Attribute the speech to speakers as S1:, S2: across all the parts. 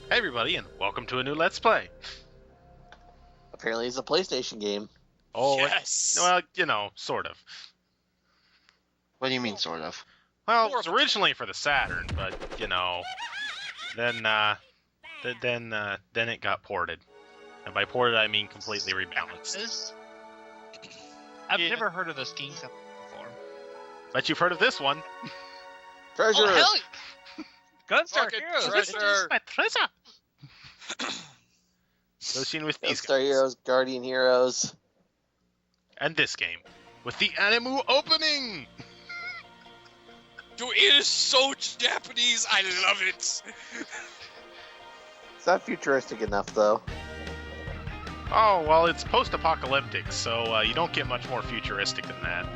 S1: Hey everybody, and welcome to a new Let's Play.
S2: Apparently it's a PlayStation game.
S1: Oh,
S3: Yes.
S1: well, sort of.
S4: What do you mean, sort of?
S1: Well, it was originally for the Saturn, but, then it got ported. And by ported, I mean completely rebalanced.
S3: I've
S1: Yeah.
S3: never heard of this game before.
S1: But you've heard of this one.
S2: Treasure!
S3: Oh, hell! Gunstar
S5: Fucking
S3: Heroes!
S5: treasure.
S1: My treasure! Associated with these
S2: Star
S1: guys.
S2: Heroes, Guardian Heroes.
S1: And this game. With the Animu opening!
S5: Dude, it is so Japanese. I love it.
S2: It's not futuristic enough, though.
S1: Oh, well, it's post-apocalyptic, so you don't get much more futuristic than that.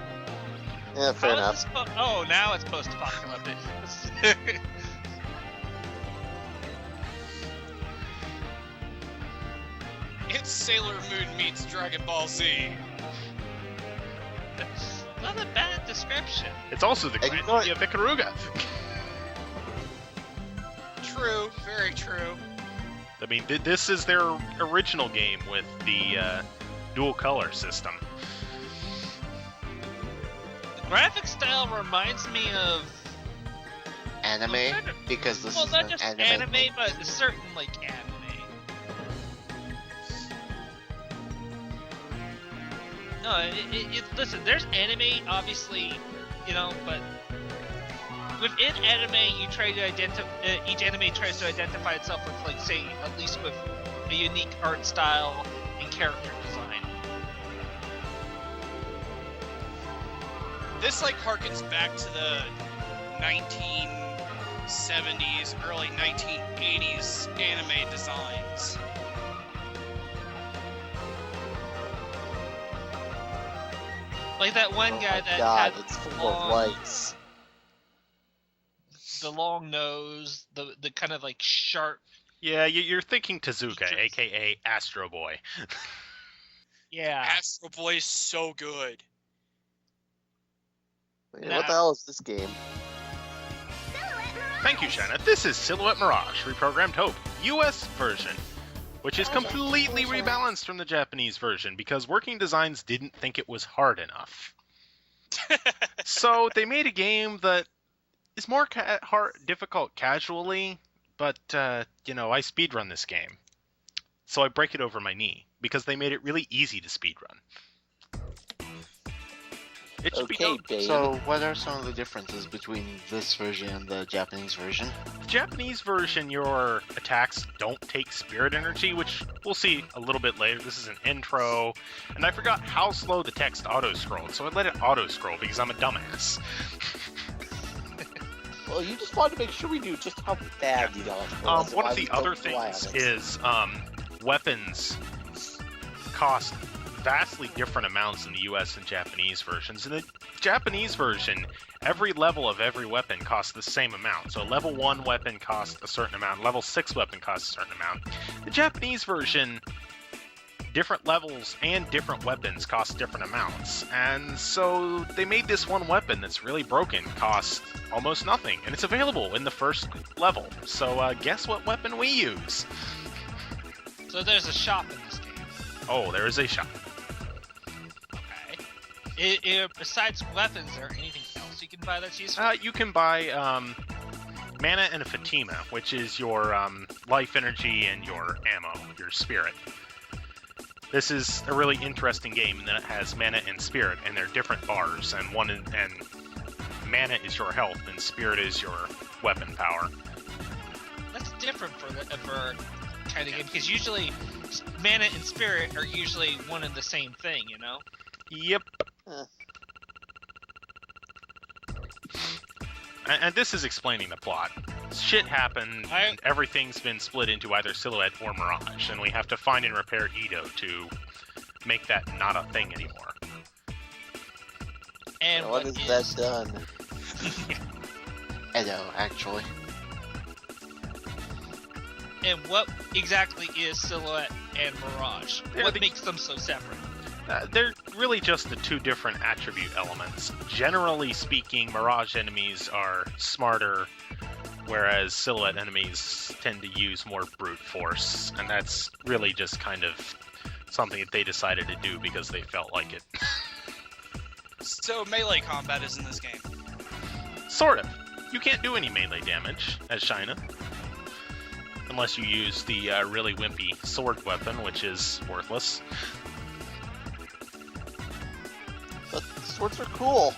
S2: Yeah, fair enough.
S3: Oh, now it's post-apocalyptic.
S5: It's Sailor Moon meets Dragon Ball Z.
S3: Not a bad description.
S1: It's also the
S2: Hey,
S1: Grand
S2: you know what?
S1: Movie of Ikaruga.
S5: True, very true.
S1: I mean, this is their original game with the dual color system.
S3: The graphic style reminds me of
S4: Anime? Because this is
S3: not
S4: an
S3: just
S4: anime.
S3: but a certain anime. No, listen. There's anime, obviously, but within anime, you try to each anime tries to identify itself with, say, at least with a unique art style and character design.
S5: This harkens back to the 1970s, early 1980s anime designs.
S3: Like that one
S2: Oh
S3: guy
S2: my
S3: that
S2: God,
S3: had
S2: it's full
S3: long-
S2: of lights.
S3: the long nose, the kind of sharp.
S1: Yeah, you're thinking Tezuka, aka Astro Boy.
S3: Yeah.
S5: Astro Boy is so good.
S2: Wait, what the hell is this game?
S1: Thank you, Shanna. This is Silhouette Mirage, reprogrammed Hope, US version, which is completely rebalanced from the Japanese version because Working Designs didn't think it was hard enough. So they made a game that is more difficult casually, but, I speedrun this game. So I break it over my knee, because they made it really easy to speedrun. It should be
S2: Okay,
S1: noted.
S2: babe.
S4: So, what are some of the differences between this version and the Japanese version?
S1: The Japanese version, your attacks don't take spirit energy, which we'll see a little bit later. This is an intro, and I forgot how slow the text auto-scrolled, so I let it auto-scroll because I'm a dumbass.
S2: Well, you just wanted to make sure we knew just how bad the auto was.
S1: One of the other things is weapons cost vastly different amounts in the US and Japanese versions. In the Japanese version, every level of every weapon costs the same amount. So level 1 weapon costs a certain amount, level 6 weapon costs a certain amount. The Japanese version, different levels and different weapons cost different amounts. And so they made this one weapon that's really broken cost almost nothing, and it's available in the first level. So guess what weapon we use?
S3: So there's a shop in this game.
S1: Oh, there is a shop.
S3: Okay. Besides weapons, is there anything else you can buy that's useful?
S1: You can buy mana and a Fatima, which is your life energy and your ammo, your spirit. This is a really interesting game in that it has mana and spirit, and they're different bars, and mana is your health, and spirit is your weapon power.
S3: That's different for kind of game, because usually mana and spirit are usually one and the same thing,
S1: Yep. And this is explaining the plot. Shit happened, and everything's been split into either Silhouette or Mirage, and we have to find and repair Edo to make that not a thing anymore.
S3: And
S2: what is that done?
S4: Edo, actually.
S3: And what exactly is Silhouette and Mirage? What makes them so separate?
S1: They're really just the two different attribute elements. Generally speaking, Mirage enemies are smarter, whereas Silhouette enemies tend to use more brute force, and that's really just kind of something that they decided to do because they felt like it.
S5: So melee combat is in this game.
S1: Sort of. You can't do any melee damage as China. Unless you use the really wimpy sword weapon, which is worthless.
S2: But swords are cool.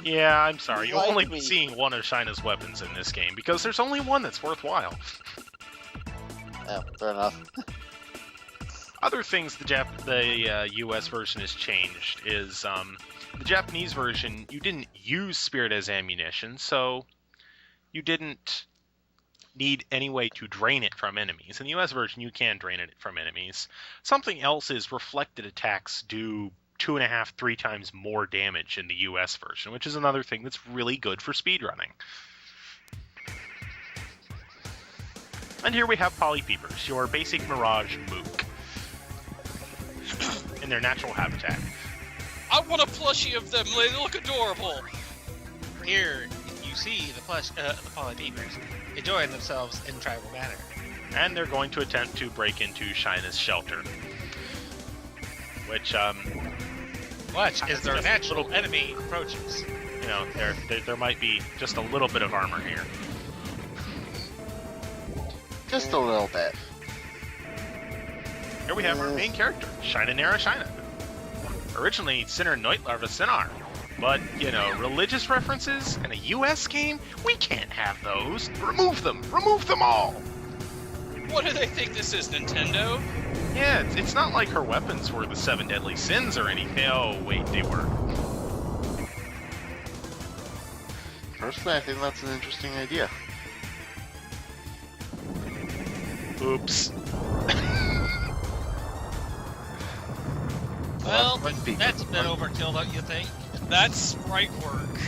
S1: Yeah, I'm sorry. You'll
S2: Like
S1: only
S2: me.
S1: be seeing one of China's weapons in this game, because there's only one that's worthwhile.
S2: Yeah, fair enough.
S1: Other things the US version has changed is the Japanese version, you didn't use spirit as ammunition, so you didn't need any way to drain it from enemies. In the US version, you can drain it from enemies. Something else is reflected attacks do 2.5, 3 times more damage in the US version, which is another thing that's really good for speedrunning. And here we have Polypeepers, your basic Mirage mook, in their natural habitat.
S5: I want a plushie of them. They look adorable.
S3: Here, you see the Polypeepers enjoying themselves in tribal manner.
S1: And they're going to attempt to break into China's shelter. Which,
S3: Watch as their
S1: just
S3: natural
S1: little-
S3: enemy approaches.
S1: you know, there might be just a little bit of armor here.
S4: Just a little bit.
S1: Here we have our main character, Shina Nara Shina. Originally Sinner Neutlarva Sinar. But, you know, religious references in a US game? We can't have those. Remove them! Remove them all!
S5: What do they think this is, Nintendo?
S1: Yeah, it's not like her weapons were the 7 deadly sins or anything. Oh, wait, they were.
S4: Personally, I think that's an interesting idea.
S1: Oops.
S3: Well,
S4: Front peak.
S3: that's a bit overkill, don't you think?
S5: That's sprite work.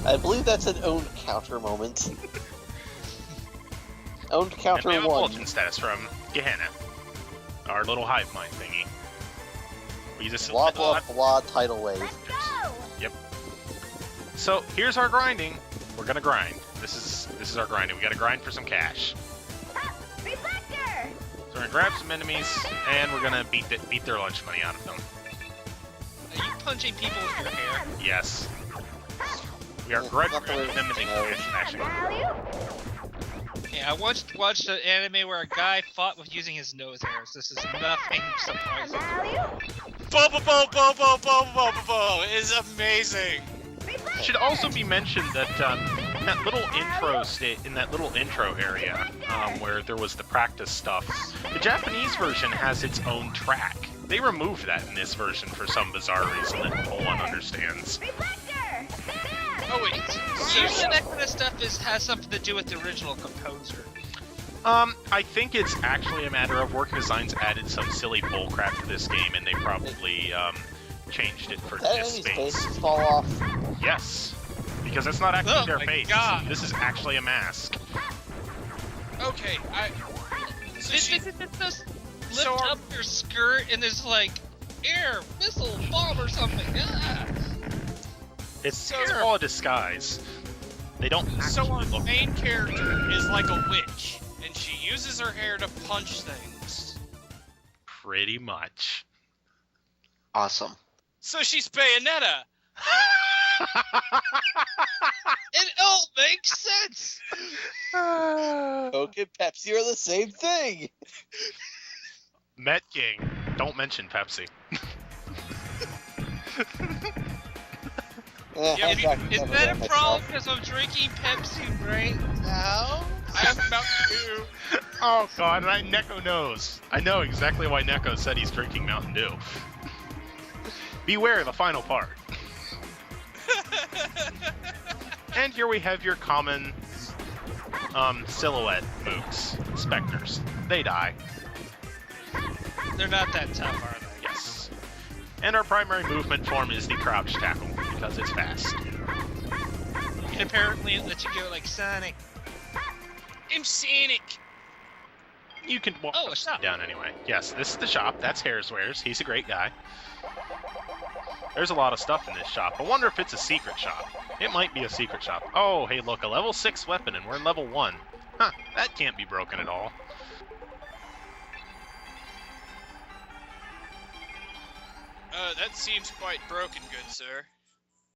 S2: I believe that's an owned counter moment. Owned
S1: And
S2: counter
S1: we have a
S2: 1.
S1: bulletin status from Gehenna, our little hive mind thingy. We just
S2: Blah blah blah tidal wave.
S1: Yep. So here's our grinding. We're gonna grind. This is our grinding. We gotta grind for some cash. So we're gonna grab some enemies and we're gonna beat their lunch money out of them.
S3: Are you punching people with your hair?
S1: Yes. We are grabbing them in the smashing.
S3: Yeah, I once watched an anime where a guy fought with using his nose hairs. This is nothing surprising.
S5: Bo bo bo bo bo bo bo bo is amazing.
S1: It should also be mentioned that in that little intro area where there was the practice stuff, the Japanese version has its own track. They removed that in this version for some bizarre reason that no one understands.
S5: Oh wait,
S3: Usually that kind of stuff has something to do with the original composer.
S1: I think it's actually a matter of Work Designs added some silly bullcrap to this game, and they probably changed it for
S2: That
S1: this
S2: enemy's
S1: space.
S2: faces fall off.
S1: Yes, because that's not actually
S3: Oh
S1: their
S3: my
S1: face.
S3: God.
S1: This is actually a mask.
S5: okay, So
S3: Did
S5: she,
S3: they just lift
S5: so our-
S3: up your skirt and there's like air, missile, bomb or something? Ah.
S1: It's all a disguise. They don't
S5: so our
S1: actually look.
S5: main character is like a witch, and she uses her hair to punch things.
S1: Pretty much.
S4: Awesome.
S5: So she's Bayonetta.
S3: It all makes sense.
S2: Coke and Pepsi are the same thing.
S1: Met King. Don't mention Pepsi.
S3: Is
S2: Never
S3: that
S2: done
S3: a
S2: myself.
S3: problem because I'm drinking Pepsi right now?
S5: I have Mountain Dew.
S1: Oh god, and Neko knows. I know exactly why Neko said he's drinking Mountain Dew. Beware the final part. And here we have your common silhouette mooks. Specters. They die.
S3: They're not that tough, are they?
S1: Yes. And our primary movement form is the crouch tackle, because it's fast.
S3: And apparently it lets you go like Sonic.
S5: I'm Sonic.
S1: You can walk
S3: Oh, a shop.
S1: down anyway. Yes, this is the shop. That's Hairswears. He's a great guy. There's a lot of stuff in this shop. I wonder if it's a secret shop. It might be a secret shop. Oh, hey, look, a level 6 weapon, and we're in level 1. Huh, that can't be broken at all.
S5: That seems quite broken, good sir.